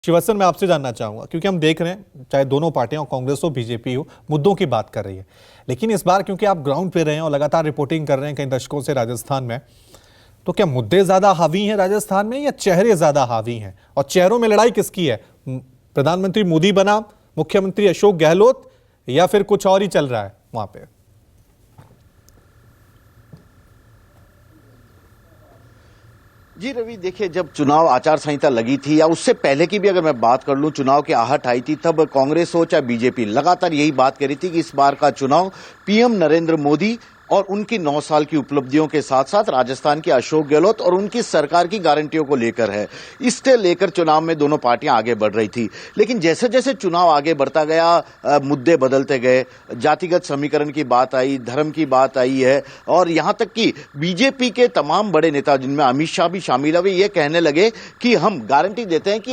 शिवसेना मैं आपसे जानना चाहूंगा, क्योंकि हम देख रहे हैं चाहे दोनों पार्टियां, कांग्रेस हो बीजेपी हो, मुद्दों की बात कर रही है, लेकिन इस बार क्योंकि आप ग्राउंड पे रहे हैं और लगातार रिपोर्टिंग कर रहे हैं कई दशकों से राजस्थान में, तो क्या मुद्दे ज्यादा हावी हैं राजस्थान में या चेहरे ज्यादा हावी हैं? और चेहरों में लड़ाई किसकी है? प्रधानमंत्री मोदी बना मुख्यमंत्री अशोक गहलोत, या फिर कुछ और ही चल रहा है वहां पे? जी रवि, देखिए, जब चुनाव आचार संहिता लगी थी या उससे पहले की भी अगर मैं बात कर लूं, चुनाव की आहट आई थी, तब कांग्रेस हो चाहे बीजेपी लगातार यही बात करी थी कि इस बार का चुनाव पीएम नरेंद्र मोदी और उनकी 9 साल की उपलब्धियों के साथ साथ राजस्थान के अशोक गहलोत और उनकी सरकार की गारंटियों को लेकर है। इससे लेकर चुनाव में दोनों पार्टियां आगे बढ़ रही थी, लेकिन जैसे जैसे चुनाव आगे बढ़ता गया मुद्दे बदलते गए। जातिगत समीकरण की बात आई, धर्म की बात आई है, और यहां तक कि बीजेपी के तमाम बड़े नेता, जिनमें अमित शाह भी शामिल है, वे ये कहने लगे कि हम गारंटी देते हैं कि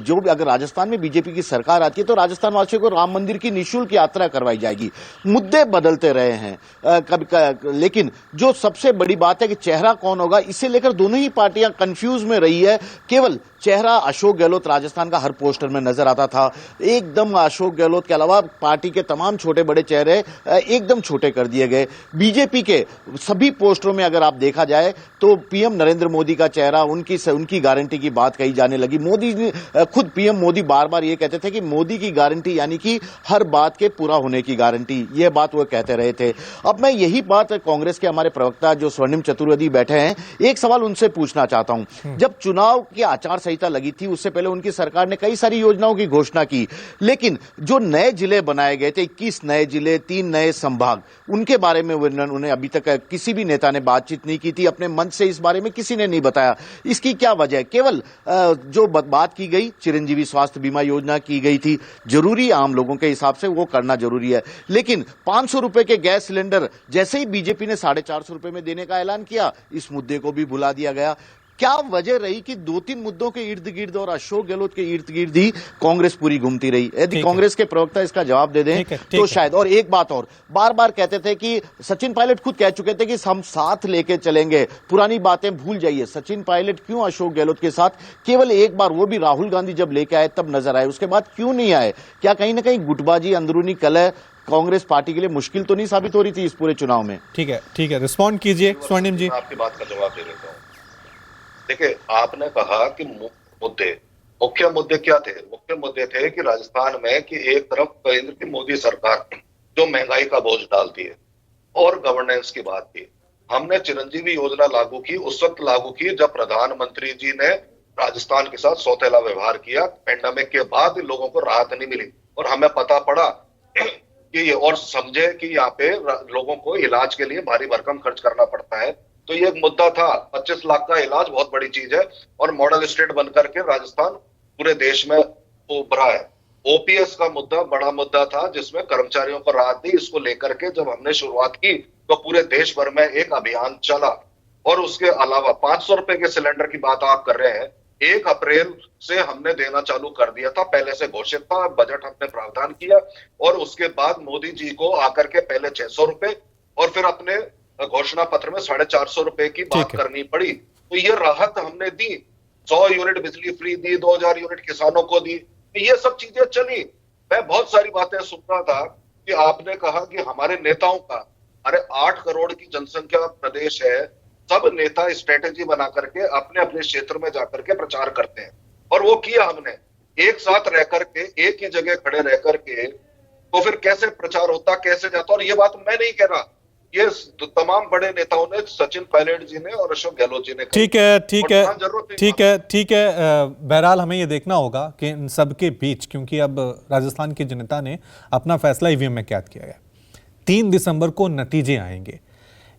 जो अगर राजस्थान में बीजेपी की सरकार आती है तो राजस्थान वासियों को राम मंदिर की निःशुल्क यात्रा करवाई जाएगी। मुद्दे बदलते रहे हैं कभी, लेकिन जो सबसे बड़ी बात है कि चेहरा कौन होगा, इसे लेकर दोनों ही पार्टियां कंफ्यूज में रही है। केवल चेहरा अशोक गहलोत राजस्थान का हर पोस्टर में नजर आता था, एकदम अशोक गहलोत के अलावा पार्टी के तमाम छोटे बड़े चेहरे एकदम छोटे कर दिए गए। बीजेपी के सभी पोस्टरों में अगर आप देखा जाए तो पीएम नरेंद्र मोदी का चेहरा, उनकी गारंटी की बात कही जाने लगी। मोदी खुद पीएम मोदी बार बार ये कहते थे कि मोदी की गारंटी यानी कि हर बात के पूरा होने की गारंटी, ये बात वो कहते रहे थे। अब मैं यही बात कांग्रेस के हमारे प्रवक्ता जो स्वर्णिम चतुर्वेदी बैठे हैं, एक सवाल उनसे पूछना चाहता हूं। जब चुनाव की आचार संहिता लगी थी उससे पहले उनकी सरकार ने कई सारी योजनाओं की घोषणा की, लेकिन जो नए जिले बनाए गए थे, 21 नए जिले, 3 नए संभाग, उनके बारे में उन्हें अभी तक किसी भी नेता ने बातचीत नहीं की थी। अपने मंच से इस बारे में किसी ने नहीं बताया। इसकी क्या वजह है? केवल जो बात की गई चिरंजीवी स्वास्थ्य बीमा योजना की गई थी, जरूरी आम लोगों के हिसाब से वो करना जरूरी है, लेकिन 500 रुपए के गैस सिलेंडर जैसे ही बीजेपी ने 450 रुपए में देने का ऐलान किया, इस मुद्दे को भी भुला दिया गया। क्या वजह रही कि 2-3 मुद्दों के इर्द गिर्द और अशोक गहलोत के इर्द गिर्द ही कांग्रेस पूरी घूमती रही? यदि कांग्रेस के प्रवक्ता इसका जवाब दे दें तो शायद। और एक बात और, बार बार कहते थे कि सचिन पायलट खुद कह चुके थे कि हम साथ लेके चलेंगे, पुरानी बातें भूल जाइए। सचिन पायलट क्यों अशोक गहलोत के साथ केवल एक बार, वो भी राहुल गांधी जब लेके आए तब नजर आए, उसके बाद क्यों नहीं आए? क्या कहीं ना कहीं गुटबाजी, अंदरूनी कलह कांग्रेस पार्टी के लिए मुश्किल तो नहीं साबित हो रही थी इस पूरे चुनाव में? ठीक है, रिस्पॉन्ड कीजिए स्वर्णिम जी। आपकी बात का जवाब दे देता हूं। देखिए, आपने कहा कि मुख्य मुद्दे क्या थे? मुख्य मुद्दे थे कि राजस्थान में कि एक तरफ केंद्र की मोदी सरकार जो महंगाई का बोझ डालती है और गवर्नेंस की बात की। हमने चिरंजीवी योजना लागू की, उस वक्त लागू की जब प्रधानमंत्री जी ने राजस्थान के साथ सौतेला व्यवहार किया। पेंडेमिक के बाद लोगों को राहत नहीं मिली और हमें पता पड़ा कि ये, और समझे कि यहाँ पे लोगों को इलाज के लिए भारी भरकम खर्च करना पड़ता है। तो ये एक मुद्दा था। 25 लाख का इलाज बहुत बड़ी चीज है, और मॉडल स्टेट बनकर के राजस्थान पूरे देश में उभरा है। ओपीएस का मुद्दा बड़ा मुद्दा था, जिसमें कर्मचारियों को राहत दी। इसको लेकर के जब हमने शुरुआत की तो पूरे देश भर में एक अभियान चला। और उसके अलावा 500 रुपए के सिलेंडर की बात आप कर रहे हैं, 1 अप्रैल से हमने देना चालू कर दिया था, पहले से घोषित था, बजट हमने प्रावधान किया, और उसके बाद मोदी जी को आकर के पहले 600 रुपए और फिर अपने घोषणा पत्र में 450 रुपए की बात करनी पड़ी। तो ये राहत हमने दी, 100 यूनिट बिजली फ्री दी, 2000 यूनिट किसानों को दी, तो ये सब चीजें चली। मैं बहुत सारी बातें सुन रहा था कि आपने कहा कि हमारे नेताओं का, अरे 8 करोड़ की जनसंख्या प्रदेश है, सब नेता स्ट्रेटेजी बना करके अपने अपने क्षेत्र में जाकर के प्रचार करते हैं, और वो किया हमने। एक साथ रह करके, एक ही जगह खड़े रह करके, तो फिर कैसे प्रचार होता, कैसे जाता? और ये बात मैं नहीं कह रहा, ये तमाम बड़े नेताओं ने, सचिन पायलट जी ने और अशोक गहलोत जी ने। ठीक है। बहरहाल हमें ये देखना होगा कि इन सब के बीच, क्योंकि अब राजस्थान की जनता ने अपना फैसला ईवीएम में कैद किया है, 3 दिसंबर को नतीजे आएंगे।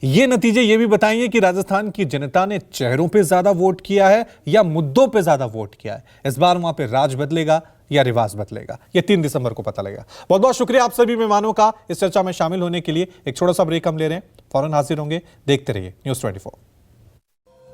ये नतीजे ये भी बताएंगे कि राजस्थान की जनता ने चेहरों पे ज्यादा वोट किया है या मुद्दों पे ज्यादा वोट किया है। इस बार वहां पे राज बदलेगा या रिवाज बदलेगा, ये 3 दिसंबर को पता लगेगा। बहुत बहुत शुक्रिया आप सभी मेहमानों का इस चर्चा में शामिल होने के लिए। एक छोटा सा ब्रेक हम ले रहे हैं, फौरन हाजिर होंगे। देखते रहिए News 24।